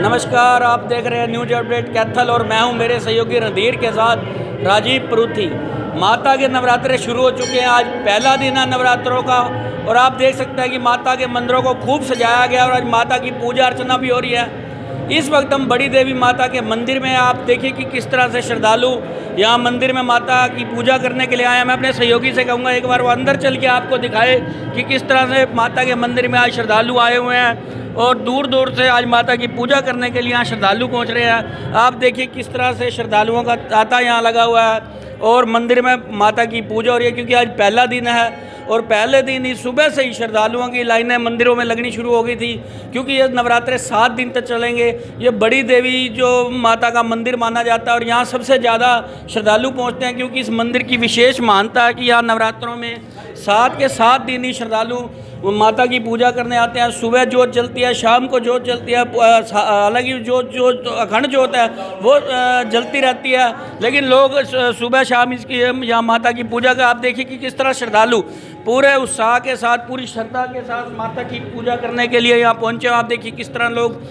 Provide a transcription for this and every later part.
नमस्कार, आप देख रहे हैं न्यूज अपडेट कैथल और मैं हूं मेरे सहयोगी रणधीर के साथ राजीव परूथी। माता के नवरात्रे शुरू हो चुके हैं। आज पहला दिन है नवरात्रों का और आप देख सकते हैं कि माता के मंदिरों को खूब सजाया गया और आज माता की पूजा अर्चना भी हो रही है। इस वक्त हम बड़ी देवी माता के मंदिर में, आप देखिए कि किस तरह से श्रद्धालु यहाँ मंदिर में माता की पूजा करने के लिए आए हैं। मैं अपने सहयोगी से कहूँगा एक बार वो अंदर चल के आपको दिखाए कि किस तरह से माता के मंदिर में आज श्रद्धालु आए हुए हैं और दूर दूर से आज माता की पूजा करने के लिए यहाँ श्रद्धालु पहुँच रहे हैं। आप देखिए किस तरह से श्रद्धालुओं का तांता यहाँ लगा हुआ है और मंदिर में माता की पूजा हो रही है, क्योंकि आज पहला दिन है और पहले दिन ही सुबह से ही श्रद्धालुओं की लाइनें मंदिरों में लगनी शुरू हो गई थी, क्योंकि ये नवरात्रे 7 दिन तक चलेंगे। ये बड़ी देवी जो माता का मंदिर माना जाता है और यहाँ सबसे ज़्यादा श्रद्धालु पहुँचते हैं, क्योंकि इस मंदिर की विशेष मान्यता है कि यहाँ नवरात्रों में 7 के 7 दिन ही श्रद्धालु माता की पूजा करने आते हैं। सुबह जोत जलती है, शाम को जोत जलती है, अलग ही जोत अखंड जोत है वो जलती रहती है, लेकिन लोग सुबह शाम इसकी यहाँ माता की पूजा का आप देखिए कि किस तरह श्रद्धालु पूरे उत्साह के साथ, पूरी श्रद्धा के साथ माता की पूजा करने के लिए यहाँ पहुँचे। आप देखिए किस तरह लोग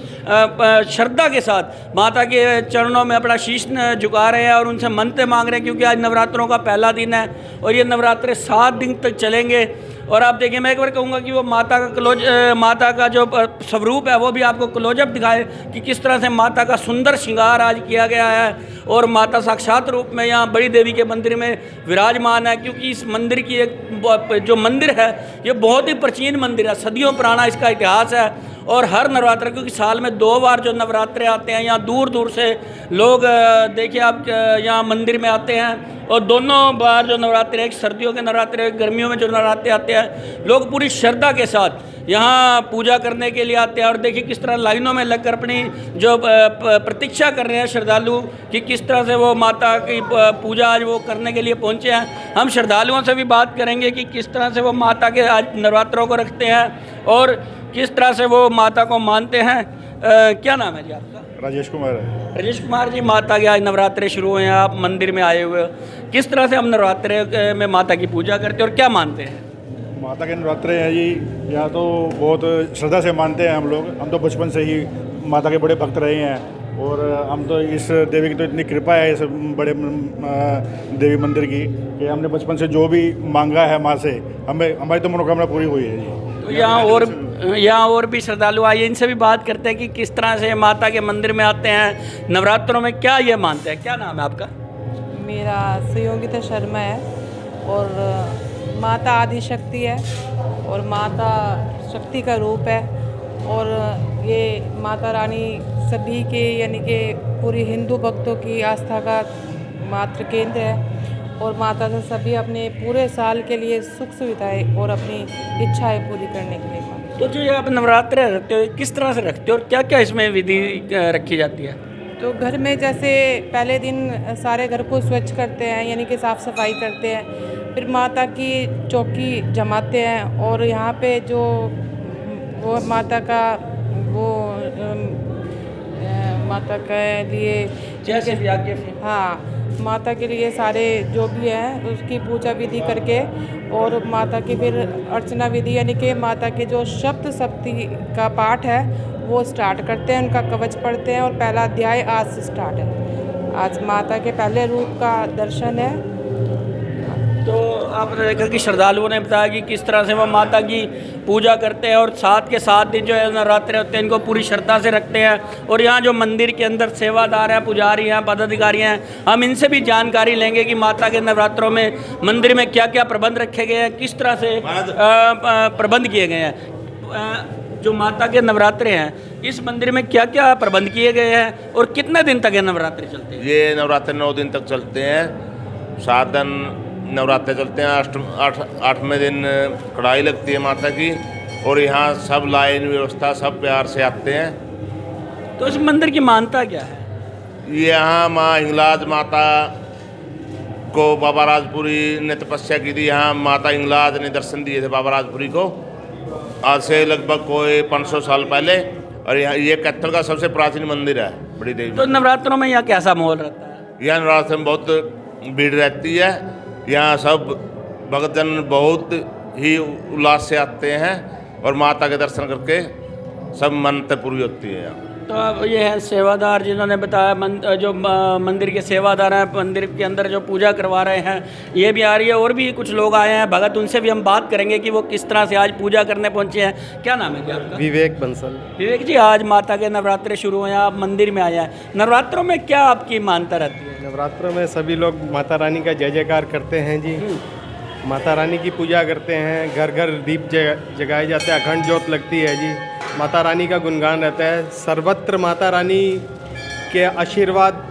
श्रद्धा के साथ माता के चरणों में अपना शीश झुका रहे हैं और उनसे मन्नतें मांग रहे हैं, क्योंकि आज नवरात्रों का पहला दिन है और ये नवरात्रे 7 दिन तक चलेंगे। और आप देखिए, मैं एक बार कहूँगा कि वो माता का जो स्वरूप है वो भी आपको क्लोजअप दिखाए कि किस तरह से माता का सुंदर श्रृंगार आज किया गया है और माता साक्षात रूप में यहाँ बड़ी देवी के मंदिर में विराजमान है। क्योंकि इस मंदिर की जो मंदिर है ये बहुत ही प्राचीन मंदिर है, सदियों पुराना इसका इतिहास है और हर नवरात्र, क्योंकि साल में 2 बार जो नवरात्रे आते हैं, यहाँ दूर दूर से लोग देखिए आप यहाँ मंदिर में आते हैं। और दोनों बार जो नवरात्रे, एक सर्दियों के नवरात्रे, एक गर्मियों में जो नवरात्रे आते हैं, लोग पूरी श्रद्धा के साथ यहाँ पूजा करने के लिए आते हैं। और देखिए किस तरह लाइनों में लगकर अपनी जो प्रतीक्षा कर रहे हैं श्रद्धालु कि किस तरह से वो माता की पूजा आज वो करने के लिए पहुँचे हैं। हम श्रद्धालुओं से भी बात करेंगे कि किस तरह से वो माता के आज नवरात्रों को रखते हैं और किस तरह से वो माता को मानते हैं। क्या नाम है जी आपका? राजेश कुमार है। राजेश कुमार जी, माता के आज नवरात्रे शुरू हुए हैं, आप मंदिर में आए हुए हो, किस तरह से हम नवरात्रे में माता की पूजा करते हैं और क्या मानते हैं? माता के नवरात्रे हैं जी, यहाँ तो बहुत श्रद्धा से मानते हैं हम लोग। हम तो बचपन से ही माता के बड़े भक्त रहे हैं और हम तो इस देवी की तो इतनी कृपा है इस बड़े देवी मंदिर की कि हमने बचपन से जो भी मांगा है माँ से, हमें हमारी तो मनोकामना पूरी हुई है जी। तो यहाँ और भी श्रद्धालु आइए, इनसे भी बात करते हैं कि किस तरह से माता के मंदिर में आते हैं, नवरात्रों में क्या ये मानते हैं। क्या नाम है आपका? मेरा सहयोगिता शर्मा है और माता आदि शक्ति है और माता शक्ति का रूप है और ये माता रानी सभी के यानी कि पूरी हिंदू भक्तों की आस्था का मात्र केंद्र है और माता से सभी अपने पूरे साल के लिए सुख सुविधाएं और अपनी इच्छाएं पूरी करने के लिए मांगते। तो जो ये आप नवरात्रे रखते हो, किस तरह से रखते हो और क्या क्या इसमें विधि रखी जाती है? तो घर में जैसे पहले दिन सारे घर को स्वच्छ करते हैं यानी कि साफ़ सफाई करते हैं, फिर माता की चौकी जमाते हैं और यहाँ पे जो वो माता का वो माता के लिए जैसे भी आगे हाँ माता के लिए सारे जो भी है उसकी पूजा विधि करके और माता की फिर अर्चना विधि यानी कि माता के जो शब्द सप्ती का पाठ है वो स्टार्ट करते हैं, उनका कवच पढ़ते हैं और पहला अध्याय आज से स्टार्ट है। आज माता के पहले रूप का दर्शन है। तो आपने देखा कि श्रद्धालुओं ने बताया कि किस तरह से वो माता की पूजा करते हैं और 7 के 7 दिन जो है नवरात्रे होते हैं इनको पूरी श्रद्धा से रखते हैं। और यहाँ जो मंदिर के अंदर सेवादार हैं, पुजारी हैं, पदाधिकारी हैं, हम इनसे भी जानकारी लेंगे कि माता के नवरात्रों में मंदिर में क्या क्या प्रबंध रखे गए हैं, किस तरह से प्रबंध किए गए हैं। जो माता के नवरात्रे हैं इस मंदिर में क्या क्या प्रबंध किए गए हैं और कितने दिन तक ये नवरात्रे चलते हैं? ये नवरात्रे 9 दिन तक चलते हैं। 7 दिन नवरात्रे चलते हैं। 8वें दिन कढ़ाई लगती है माता की और यहाँ सब लाइन व्यवस्था सब प्यार से आते हैं। तो इस मंदिर की मान्यता क्या है? यहाँ माँ हिंगलाज माता को बाबा राजपुरी ने तपस्या की थी। यहाँ माता हिंगलाज ने दर्शन दिए थे बाबा राजपुरी को आज से लगभग कोई 500 साल पहले। और यहाँ ये कैथल का सबसे प्राचीन मंदिर है बड़ी देवी। तो नवरात्रों में यहाँ कैसा माहौल रहता है? यहाँ नवरात्र में बहुत भीड़ रहती है। यहाँ सब भक्तजन बहुत ही उल्लास से आते हैं और माता के दर्शन करके सब मन्नतें पूरी होती है यहाँ। तो अब ये है सेवादार जिन्होंने बताया, जो मंदिर के सेवादार हैं, मंदिर के अंदर जो पूजा करवा रहे हैं, ये भी आ रही है। और भी कुछ लोग आए हैं भगत, उनसे भी हम बात करेंगे कि वो किस तरह से आज पूजा करने पहुंचे हैं। क्या नाम है जी आपका? विवेक बंसल। विवेक जी, आज माता के नवरात्रे शुरू हुए हैं, आप मंदिर में आए हैं। नवरात्रों में क्या आपकी मान्यता रहती है? नवरात्रों में सभी लोग माता रानी का जय जयकार करते हैं जी। माता रानी की पूजा करते हैं, घर घर दीप जगाए जाते हैं, अखंड ज्योत लगती है जी। माता रानी का गुणगान रहता है। सर्वत्र माता रानी के आशीर्वाद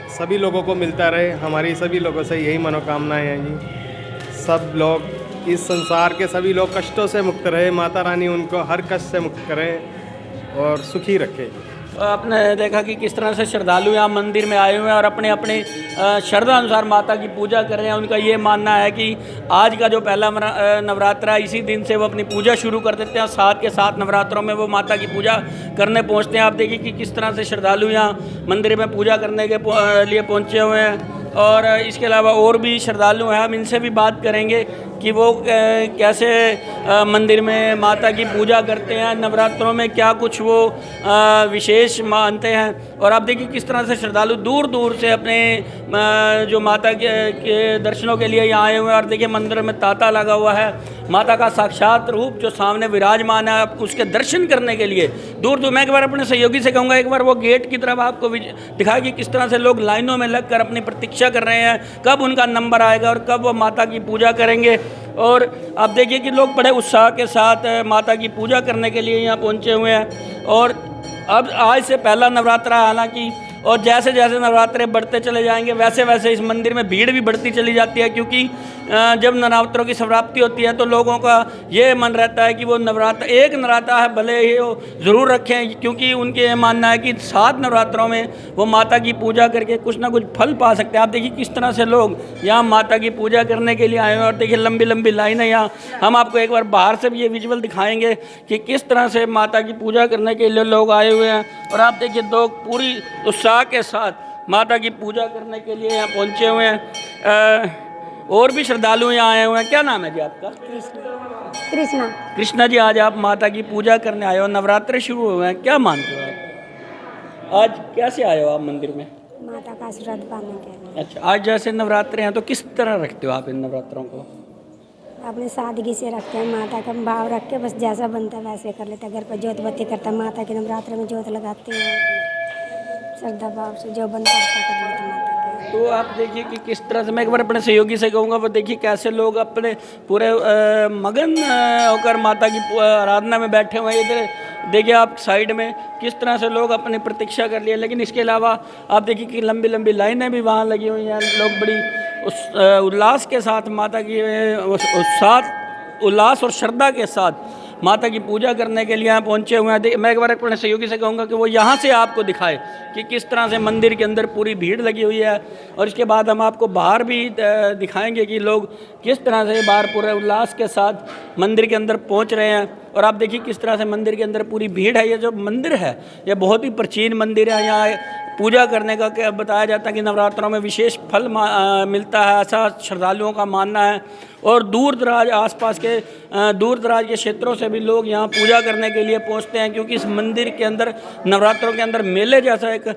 सभी लोगों को मिलता रहे। हमारी सभी लोगों से यही मनोकामनाएं हैं जी। सब लोग इस संसार के सभी लोग कष्टों से मुक्त रहे, माता रानी उनको हर कष्ट से मुक्त करें और सुखी रखे। आपने देखा कि किस तरह से श्रद्धालु यहाँ मंदिर में आए हुए हैं और अपने अपने श्रद्धा अनुसार माता की पूजा कर रहे हैं। उनका ये मानना है कि आज का जो पहला नवरात्रा है, इसी दिन से वो अपनी पूजा शुरू कर देते हैं। 7 के 7 नवरात्रों में वो माता की पूजा करने पहुँचते हैं। आप देखिए कि किस तरह से श्रद्धालु यहाँ मंदिर में पूजा करने के लिए पहुँचे हुए हैं। और इसके अलावा और भी श्रद्धालु हैं, हम इनसे भी बात करेंगे कि वो कैसे मंदिर में माता की पूजा करते हैं, नवरात्रों में क्या कुछ वो विशेष मानते हैं। और आप देखिए किस तरह से श्रद्धालु दूर दूर से अपने जो माता के दर्शनों के लिए यहाँ आए हुए हैं। और देखिए मंदिर में तांता लगा हुआ है, माता का साक्षात रूप जो सामने विराजमान है, आप उसके दर्शन करने के लिए दूर दूर। मैं एक बार अपने सहयोगी से कहूँगा एक बार वो गेट की तरफ आपको दिखाया कि किस तरह से लोग लाइनों में लगकर अपनी प्रतीक्षा कर रहे हैं कब उनका नंबर आएगा और कब वो माता की पूजा करेंगे। और आप देखिए कि लोग बड़े उत्साह के साथ माता की पूजा करने के लिए यहाँ पहुँचे हुए हैं। और अब आज से पहला नवरात्रा है हालांकि, और जैसे जैसे नवरात्रे बढ़ते चले जाएंगे वैसे वैसे इस मंदिर में भीड़ भी बढ़ती चली जाती है, क्योंकि जब नवरात्रों की समाप्ति होती है तो लोगों का ये मन रहता है कि वो नवरात्र, एक नवरात्रा है भले ही वो ज़रूर रखें, क्योंकि उनके ये मानना है कि 7 नवरात्रों में वो माता की पूजा करके कुछ ना कुछ फल पा सकते हैं। आप देखिए किस तरह से लोग यहाँ माता की पूजा करने के लिए आए हैं, और देखिए लंबी लंबी लाइनें यहाँ। हम आपको एक बार बाहर से भी ये विजुअल दिखाएंगे कि किस तरह से माता की पूजा करने के लिए लोग आए हुए हैं। और आप देखिए लोग पूरी उत्साह के साथ माता की पूजा करने के लिए यहाँ पहुँचे हुए हैं। और भी श्रद्धालु यहाँ आए हुए हैं। क्या नाम है जी आपका? कृष्णा। कृष्णा जी, आज आप माता की पूजा करने आए हो, नवरात्रे शुरू हुए हैं, क्या मानते हो आप? आज कैसे आए हो आप मंदिर में? माता का आशीर्वाद पाने के लिए। अच्छा, आज जैसे नवरात्रे हैं तो किस तरह रखते हो आप इन नवरात्रों को? अपने सादगी से रखते हैं, माता का भाव रख के बस जैसा बनता है वैसे कर लेते हैं। घर पर जोत बत्ती करता है, माता के नवरात्र में जोत लगाते हैं, श्रद्धा भाव से जो बनता है कर लेते हैं माता के। तो आप देखिए कि किस तरह से, मैं एक बार अपने सहयोगी से कहूँगा, वो देखिए कैसे लोग अपने पूरे मगन होकर माता की आराधना में बैठे हुए हैं। इधर देखिए आप साइड में किस तरह से लोग अपनी प्रतीक्षा कर लिए। लेकिन इसके अलावा आप देखिए कि लंबी लंबी लाइनें भी वहाँ लगी हुई हैं। लोग बड़ी उल्लास के साथ माता की उल्लास और श्रद्धा के साथ माता की पूजा करने के लिए यहाँ पहुँचे हुए हैं। मैं एक बार अपने सहयोगी से कहूँगा कि वो यहाँ से आपको दिखाए कि किस तरह से मंदिर के अंदर पूरी भीड़ लगी हुई है। और इसके बाद हम आपको बाहर भी दिखाएंगे कि लोग किस तरह से बाहर पूरे उल्लास के साथ मंदिर के अंदर पहुँच रहे हैं। और आप देखिए किस तरह से मंदिर के अंदर पूरी भीड़ है। ये जो मंदिर है ये बहुत ही प्राचीन मंदिर है। यहाँ पूजा करने का क्या बताया जाता है कि नवरात्रों में विशेष फल मिलता है, ऐसा श्रद्धालुओं का मानना है। और दूर दराज आसपास के दूर दराज के क्षेत्रों से भी लोग यहाँ पूजा करने के लिए पहुँचते हैं, क्योंकि इस मंदिर के अंदर नवरात्रों के अंदर मेले जैसा एक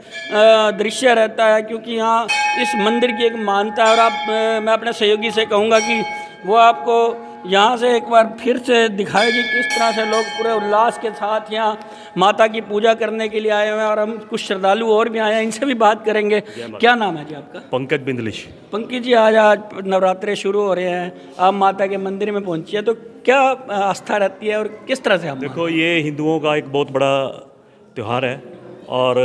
दृश्य रहता है, क्योंकि यहाँ इस मंदिर की एक मान्यता है। और मैं अपने सहयोगी से कहूँगा कि वो आपको यहाँ से एक बार फिर से दिखाएगी किस तरह से लोग पूरे उल्लास के साथ यहाँ माता की पूजा करने के लिए आए हुए हैं। और हम कुछ श्रद्धालु और भी आए हैं, इनसे भी बात करेंगे। क्या नाम है जी आपका? पंकज बिंदलिश। पंकज जी, आज नवरात्रे शुरू हो रहे हैं, आप माता के मंदिर में पहुंची है, तो क्या आस्था रहती है और किस तरह से हम? देखो, ये हिंदुओं का एक बहुत बड़ा त्यौहार है। और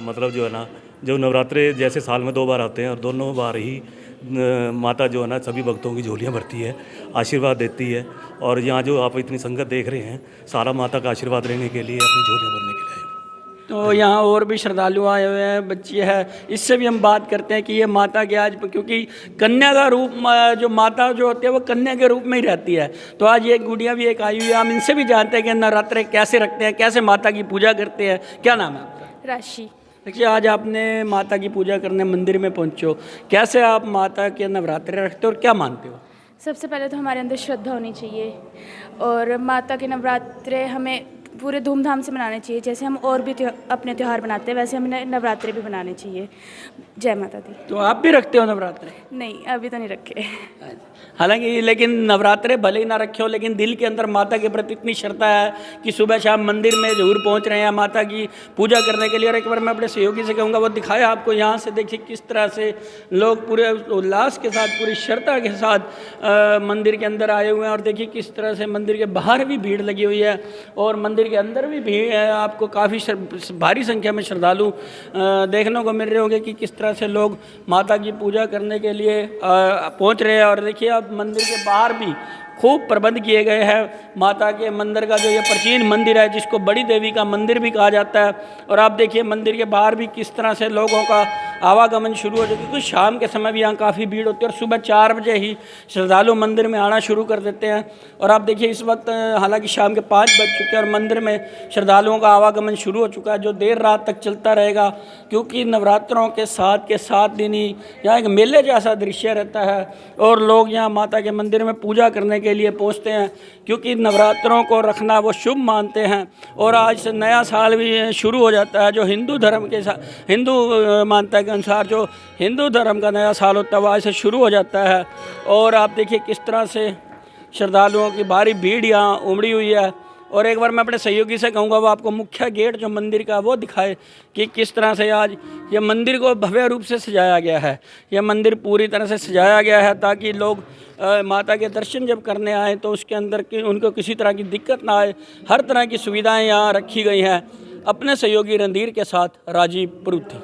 मतलब जो है ना, जो नवरात्रे जैसे साल में 2 बार आते हैं और दोनों बार ही माता जो है ना सभी भक्तों की झोलियाँ भरती है, आशीर्वाद देती है। और यहाँ जो आप इतनी संगत देख रहे हैं, सारा माता का आशीर्वाद लेने के लिए, अपनी झोलियाँ भरने के लिए आए। तो यहाँ और भी श्रद्धालु आए हुए हैं, बच्चे हैं, इससे भी हम बात करते हैं कि ये माता के आज, क्योंकि कन्या का रूप जो माता जो होती है वो कन्या के रूप में ही रहती है। तो आज ये गुड़िया भी एक आई हुई है, हम इनसे भी जानते हैं कि नवरात्रे कैसे रखते हैं, कैसे माता की पूजा करते हैं। क्या नाम है आपका? राशि। देखिए, आज आपने माता की पूजा करने मंदिर में पहुँचे हो, कैसे आप माता के नवरात्रे रखते हो और क्या मानते हो? सबसे पहले तो हमारे अंदर श्रद्धा होनी चाहिए, और माता के नवरात्रे हमें पूरे धूमधाम से मनाने चाहिए। जैसे हम और भी अपने त्यौहार बनाते हैं, वैसे हमें नवरात्रे भी मनाने चाहिए। जय माता दी। तो आप भी रखते हो नवरात्रे? नहीं, अभी तो नहीं रखे। हालांकि लेकिन नवरात्रे भले ही ना रखे हो, लेकिन दिल के अंदर माता के प्रति इतनी श्रद्धा है कि सुबह शाम मंदिर में ज़रूर पहुंच रहे हैं माता की पूजा करने के लिए। और एक बार मैं अपने सहयोगी से कहूँगा वो दिखाया आपको, यहाँ से देखिए किस तरह से लोग पूरे उल्लास के साथ, पूरी श्रद्धा के साथ मंदिर के अंदर आए हुए हैं। और देखिए किस तरह से मंदिर के बाहर भी भीड़ लगी हुई है और मंदिर के अंदर भी भीड़ है। आपको काफ़ी भारी संख्या में श्रद्धालु देखने को मिल रहे होंगे कि किस तरह से लोग माता की पूजा करने के लिए पहुंच रहे हैं। और देखिए अब मंदिर के बाहर भी खूब प्रबंध किए गए हैं। माता के मंदिर का जो ये प्राचीन मंदिर है, जिसको बड़ी देवी का मंदिर भी कहा जाता है। और आप देखिए मंदिर के बाहर भी किस तरह से लोगों का आवागमन शुरू हो जाता है, क्योंकि शाम के समय भी यहाँ काफ़ी भीड़ होती है और सुबह 4 बजे ही श्रद्धालु मंदिर में आना शुरू कर देते हैं। और आप देखिए इस वक्त हालांकि शाम के 5 बज चुके हैं और मंदिर में श्रद्धालुओं का आवागमन शुरू हो चुका है, जो देर रात तक चलता रहेगा, क्योंकि नवरात्रों के 7 दिन ही यहाँ एक मेले जैसा दृश्य रहता है और लोग यहाँ माता के मंदिर में पूजा करने के लिए पहुंचते हैं, क्योंकि नवरात्रों को रखना वो शुभ मानते हैं। और आज से नया साल भी शुरू हो जाता है, जो हिंदू धर्म के साथ, हिंदू मान्यता के अनुसार जो हिंदू धर्म का नया साल होता है वो आज से शुरू हो जाता है। और आप देखिए किस तरह से श्रद्धालुओं की भारी भीड़ यहाँ उमड़ी हुई है और एक बार मैं अपने सहयोगी से कहूँगा वो आपको मुख्य गेट जो मंदिर का वो दिखाए कि किस तरह से आज ये मंदिर को भव्य रूप से सजाया गया है। यह मंदिर पूरी तरह से सजाया गया है ताकि लोग माता के दर्शन जब करने आए तो उसके अंदर की उनको किसी तरह की दिक्कत ना आए। हर तरह की सुविधाएं यहाँ रखी गई हैं। अपने सहयोगी रणधीर के साथ राजीव परूथी।